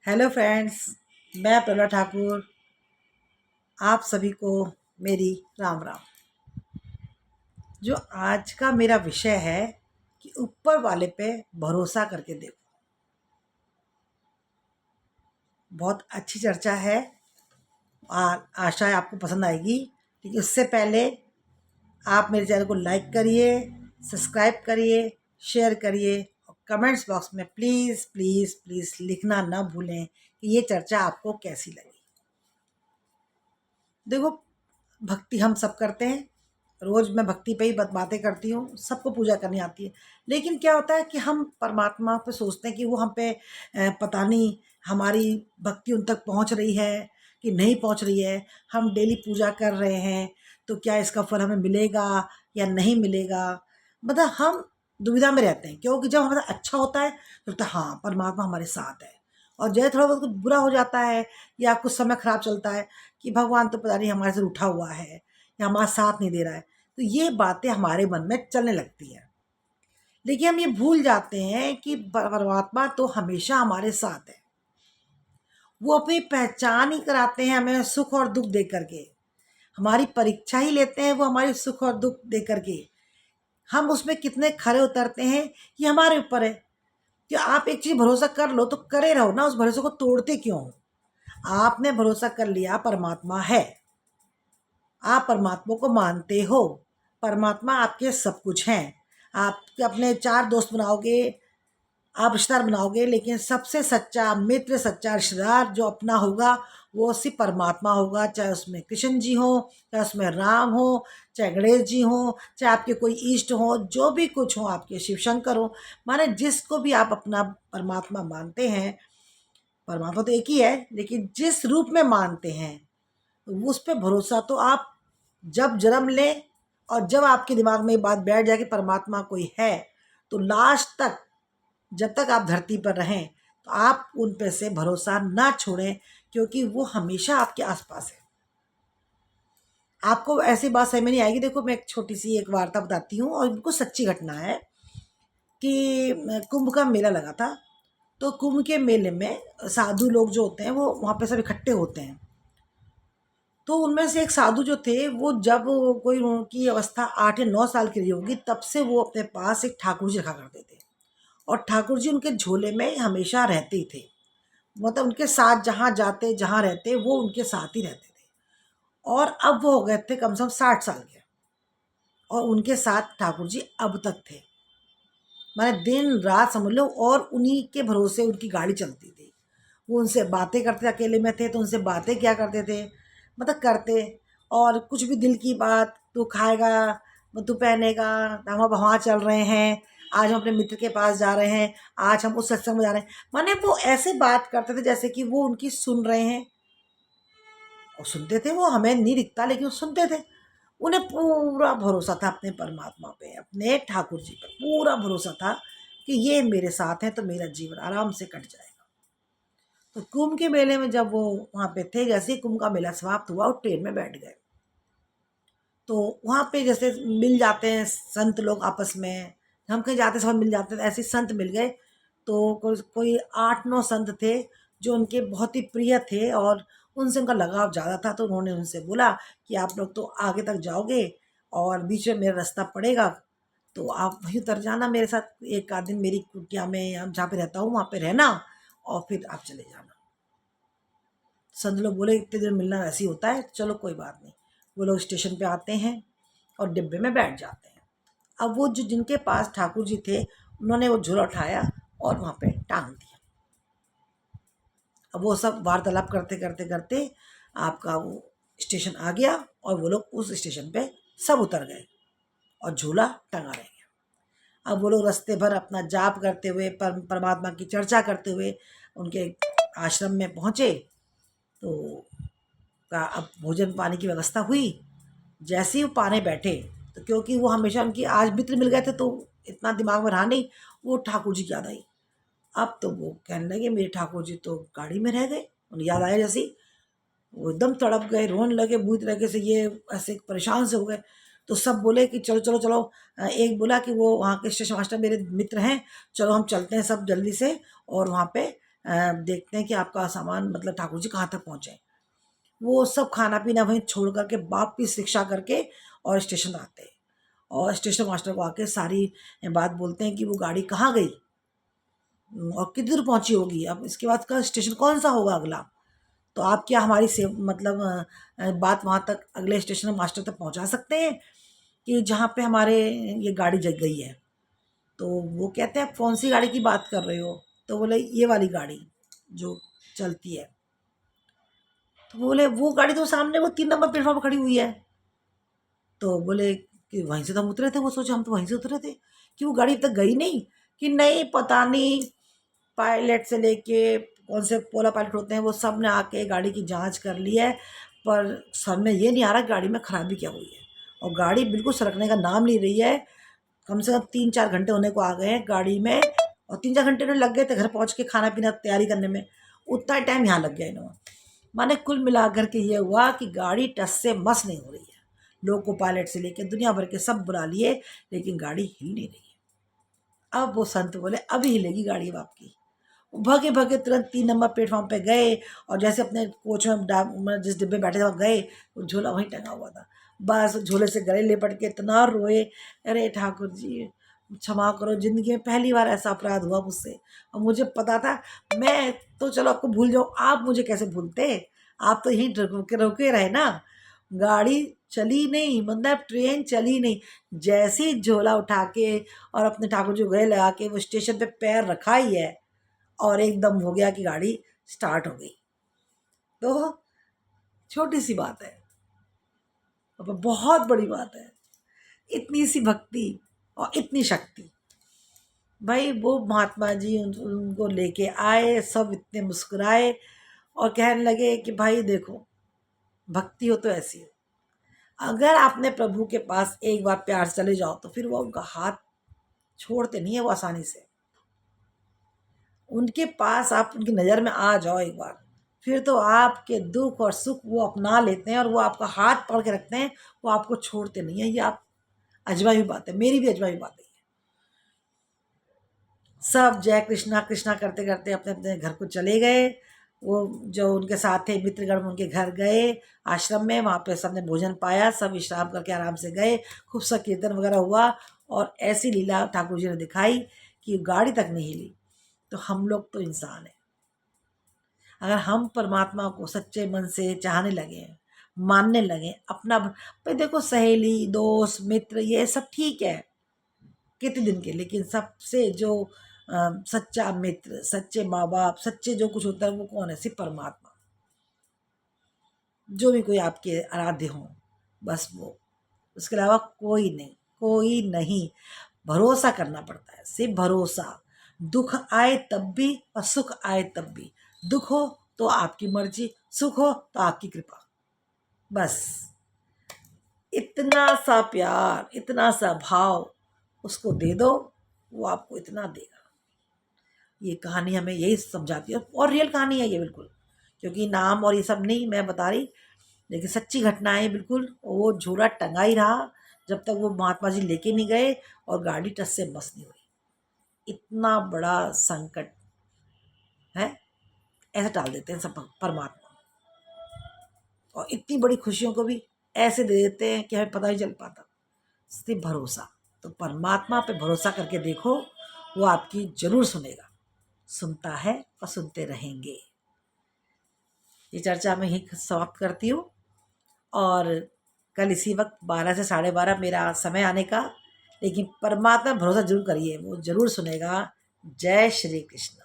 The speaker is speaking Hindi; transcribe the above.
हेलो फ्रेंड्स, मैं प्रभा ठाकुर। आप सभी को मेरी राम राम। जो आज का मेरा विषय है कि ऊपर वाले पे भरोसा करके देखो। बहुत अच्छी चर्चा है और आशा है आपको पसंद आएगी। लेकिन उससे पहले आप मेरे चैनल को लाइक करिए, सब्सक्राइब करिए, शेयर करिए और कमेंट्स बॉक्स में प्लीज़ प्लीज़ प्लीज़ लिखना ना भूलें कि ये चर्चा आपको कैसी लगी। देखो, भक्ति हम सब करते हैं। रोज़ मैं भक्ति पे ही बातें करती हूँ, सबको पूजा करनी आती है। लेकिन क्या होता है कि हम परमात्मा पे सोचते हैं कि वो हम पे पता नहीं हमारी भक्ति उन तक पहुँच रही है कि नहीं पहुँच रही है। हम डेली पूजा कर रहे हैं तो क्या इसका फल हमें मिलेगा या नहीं मिलेगा। मतलब हम दुविधा में रहते हैं, क्योंकि जब हमारा अच्छा होता है तो लगता है हाँ परमात्मा हमारे साथ है, और जब थोड़ा बहुत कुछ बुरा हो जाता है या कुछ समय खराब चलता है कि भगवान तो पता नहीं हमारे से उठा हुआ है या हमारा साथ नहीं दे रहा है, तो ये बातें हमारे मन में चलने लगती हैं। लेकिन हम ये भूल जाते हैं कि परमात्मा तो हमेशा हमारे साथ है। वो अपनी पहचान ही कराते हैं हमें सुख और दुख दे करके। हमारी परीक्षा ही लेते हैं वो हमारी सुख और दुख दे करके। हम उसमें कितने खरे उतरते हैं ये हमारे ऊपर है। कि आप एक चीज़ भरोसा कर लो तो करे रहो ना, उस भरोसे को तोड़ते क्यों हो। आपने भरोसा कर लिया परमात्मा है, आप परमात्मा को मानते हो, परमात्मा आपके सब कुछ हैं। आप अपने चार दोस्त बनाओगे, आप रिश्तेदार बनाओगे, लेकिन सबसे सच्चा मित्र, सच्चा रिश्तेदार जो अपना होगा वो सिर्फ परमात्मा होगा। चाहे उसमें कृष्ण जी हो, चाहे उसमें राम हो, चाहे गणेश जी हो, चाहे आपके कोई इष्ट हो, जो भी कुछ हो, आपके शिव शंकर हो, माने जिसको भी आप अपना परमात्मा मानते हैं। परमात्मा तो एक ही है, लेकिन जिस रूप में मानते हैं उस पर भरोसा तो आप जब जन्म लें और जब आपके दिमाग में ये बात बैठ जाए कि परमात्मा कोई है, तो लास्ट तक जब तक आप धरती पर रहें तो आप उन पे से भरोसा ना छोड़ें, क्योंकि वो हमेशा आपके आसपास है। आपको ऐसी बात समझ में नहीं आएगी। देखो, मैं एक छोटी सी एक वार्ता बताती हूँ और बिल्कुल सच्ची घटना है कि कुंभ का मेला लगा था। तो कुंभ के मेले में साधु लोग जो होते हैं वो वहाँ पे सब इकट्ठे होते हैं। तो उनमें से एक साधु जो थे वो जब कोई उनकी अवस्था 8 या 9 साल की रही होगी तब से वो अपने पास एक ठाकुर जी रखा करते थे, और ठाकुर जी उनके झोले में हमेशा रहते ही थे। मतलब उनके साथ जहाँ जाते जहाँ रहते वो उनके साथ ही रहते थे। और अब वो हो गए थे कम से कम 60 साल के, और उनके साथ ठाकुर जी अब तक थे। माने दिन रात समझ लो, और उन्हीं के भरोसे उनकी गाड़ी चलती थी। वो उनसे बातें करते, अकेले में थे तो उनसे बातें क्या करते थे, मतलब करते। और कुछ भी दिल की बात, तू खाएगा, तू पहनेगा, हम अब वहाँ चल रहे हैं, आज हम अपने मित्र के पास जा रहे हैं, आज हम उस सत्संग में जा रहे हैं। माने वो ऐसे बात करते थे जैसे कि वो उनकी सुन रहे हैं। और सुनते थे, वो हमें नहीं दिखता लेकिन वो सुनते थे। उन्हें पूरा भरोसा था अपने परमात्मा पे, अपने ठाकुर जी पर पूरा भरोसा था कि ये मेरे साथ हैं तो मेरा जीवन आराम से कट जाएगा। तो कुंभ के मेले में जब वो वहाँ पे थे, जैसे ही कुंभ का मेला समाप्त हुआ और ट्रेन में बैठ गए, तो वहाँ पे जैसे मिल जाते हैं संत लोग आपस में, हम कहीं जाते समय मिल जाते हैं, ऐसे संत मिल गए। तो कोई 8-9 संत थे जो उनके बहुत ही प्रिय थे और उनसे उनका लगाव ज़्यादा था। तो उन्होंने उनसे बोला कि आप लोग तो आगे तक जाओगे और बीच में मेरा रास्ता पड़ेगा, तो आप वहीं उतर जाना मेरे साथ, एक आध दिन मेरी कुटिया में हम जहाँ पे रहता हूँ वहाँ पे रहना और फिर आप चले जाना। संत लोग बोले इतने दिन मिलना ऐसे ही होता है, चलो कोई बात नहीं। वो लोग स्टेशन पे आते हैं और डिब्बे में बैठ जाते हैं। अब वो जो जिनके पास ठाकुर जी थे उन्होंने वो झोला उठाया और वहाँ पे टांग दिया। अब वो सब वार्तालाप करते करते करते आपका वो स्टेशन आ गया और वो लोग उस स्टेशन पे सब उतर गए और झूला टंगा रह गया। अब वो लोग रास्ते भर अपना जाप करते हुए परमात्मा की चर्चा करते हुए उनके आश्रम में पहुँचे। तो का अब भोजन पानी की व्यवस्था हुई। जैसे ही वो पाने बैठे, तो क्योंकि वो हमेशा उनकी आज मित्र मिल गए थे तो इतना दिमाग में रहा नहीं, वो ठाकुर जी की याद आई। अब तो वो कहने लगे मेरे ठाकुर जी तो गाड़ी में रह गए। उन्हें याद आया जैसे ही वो एकदम तड़प गए, रोने लगे बुरी तरीके से, ये ऐसे परेशान से हो गए। तो सब बोले कि चलो चलो चलो। एक बोला कि वो वहाँ के स्टेशन मास्टर मेरे मित्र हैं, चलो हम चलते हैं सब जल्दी से और वहाँ पे देखते हैं कि आपका सामान मतलब ठाकुर जी कहाँ तक पहुँचे। वो सब खाना पीना वहीं छोड़ करके वापिस रिक्शा करके और स्टेशन आते हैं, और स्टेशन मास्टर को आके सारी बात बोलते हैं कि वो गाड़ी कहाँ गई और कितनी दूर पहुंची होगी, अब इसके बाद का स्टेशन कौन सा होगा अगला। तो आप क्या हमारी से मतलब बात वहाँ तक अगले स्टेशन मास्टर तक पहुंचा सकते हैं कि जहाँ पे हमारे ये गाड़ी जग गई है। तो वो कहते हैं आप कौन सी गाड़ी की बात कर रहे हो, तो बोले ये वाली गाड़ी जो चलती है। तो बोले वो गाड़ी तो सामने वो 3 नंबर प्लेटफॉर्म पर खड़ी हुई है। तो बोले कि वहीं से तो हम उतरे थे, वो सोचे हम तो वहीं से उतरे थे कि वो गाड़ी अब तक गई नहीं, कि नहीं पता नहीं, पायलट से लेके कौन से पोला पायलट होते हैं वो सब ने आके गाड़ी की जांच कर ली है, पर सामने ये नहीं आ रहा गाड़ी में खराबी क्या हुई है। और गाड़ी बिल्कुल सरकने का नाम नहीं रही है। कम से कम 3-4 घंटे होने को आ गए हैं गाड़ी में, और 3-4 घंटे उन्हें लग गए थे घर पहुंच के खाना पीना तैयारी करने में, उतना टाइम यहाँ लग गया इन्होंने। माने कुल मिलाकर के ये हुआ कि गाड़ी टस से मस नहीं हो रही है। लोको पायलट से लेके दुनिया भर के सब बुला लिए, लेकिन गाड़ी हिल नहीं रही है। अब वो संत बोले अभी हिलेगी गाड़ी अब आपकी। भगे भगे तुरंत 3 नंबर प्लेटफॉर्म पे गए, और जैसे अपने कोच में जिस डिब्बे में बैठे थे वहाँ गए, वो झोला वहीं टंगा हुआ था। बस झोले से गले लिपट के इतना रोए, अरे ठाकुर जी क्षमा करो, ज़िंदगी में पहली बार ऐसा अपराध हुआ मुझसे, और मुझे पता था। मैं तो चलो आपको भूल जाऊँ, आप मुझे कैसे भूलते। आप तो यहीं रुके रुके रहे ना, गाड़ी चली नहीं, मतलब ट्रेन चली नहीं। जैसे ही झोला उठा के और अपने ठाकुर जी को गले लगा के वो स्टेशन पे पैर रखा ही है, और एकदम हो गया कि गाड़ी स्टार्ट हो गई। तो छोटी सी बात है, अब बहुत बड़ी बात है। इतनी सी भक्ति और इतनी शक्ति। भाई वो महात्मा जी उनको लेके आए, सब इतने मुस्कुराए और कहने लगे कि भाई देखो, भक्ति हो तो ऐसी हो। अगर आपने प्रभु के पास एक बार प्यार से चले जाओ तो फिर वो उनका हाथ छोड़ते नहीं है वो आसानी से। उनके पास आप उनकी नज़र में आ जाओ एक बार, फिर तो आपके दुख और सुख वो अपना लेते हैं, और वो आपका हाथ पकड़ के रखते हैं, वो आपको छोड़ते नहीं है। ये आप अजमाई हुई बात है, मेरी भी अजमाई हुई बात है। सब जय कृष्णा कृष्णा करते करते अपने अपने घर को चले गए। वो जो उनके साथ थे मित्रगण उनके घर गए आश्रम में, वहाँ पे सबने भोजन पाया, सब विश्राम करके आराम से गए। खूब सा कीर्तन वगैरह हुआ, और ऐसी लीला ठाकुर जी ने दिखाई कि गाड़ी तक नहीं हिली। तो हम लोग तो इंसान हैं, अगर हम परमात्मा को सच्चे मन से चाहने लगे, मानने लगे अपना, भाई देखो सहेली दोस्त मित्र ये सब ठीक है कितने दिन के, लेकिन सबसे जो सच्चा मित्र, सच्चे माँ बाप, सच्चे जो कुछ होता है वो कौन है? सिर्फ परमात्मा। जो भी कोई आपके आराध्य हो, बस वो, उसके अलावा कोई नहीं, कोई नहीं। भरोसा करना पड़ता है, सिर्फ भरोसा। दुख आए तब भी और सुख आए तब भी। दुख हो तो आपकी मर्जी, सुख हो तो आपकी कृपा, बस। इतना सा प्यार, इतना सा भाव उसको दे दो, वो आपको इतना देगा। ये कहानी हमें यही समझाती है, और रियल कहानी है ये बिल्कुल, क्योंकि नाम और ये सब नहीं मैं बता रही, लेकिन सच्ची घटनाएं बिल्कुल। वो झोला टंगा ही रहा जब तक वो महात्मा जी लेके नहीं गए, और गाड़ी टस से बस नहीं हुई। इतना बड़ा संकट है, ऐसे टाल देते हैं सब परमात्मा, और इतनी बड़ी खुशियों को भी ऐसे दे देते हैं कि हमें पता ही चल पाता। सिर्फ भरोसा। तो परमात्मा पे भरोसा करके देखो, वो आपकी जरूर सुनेगा, सुनता है और सुनते रहेंगे। ये चर्चा मैं यहीं समाप्त करती हूँ, और कल इसी वक्त 12 से 12:30 मेरा समय आने का, लेकिन परमात्मा भरोसा जरूर करिए, वो जरूर सुनेगा। जय श्री कृष्ण।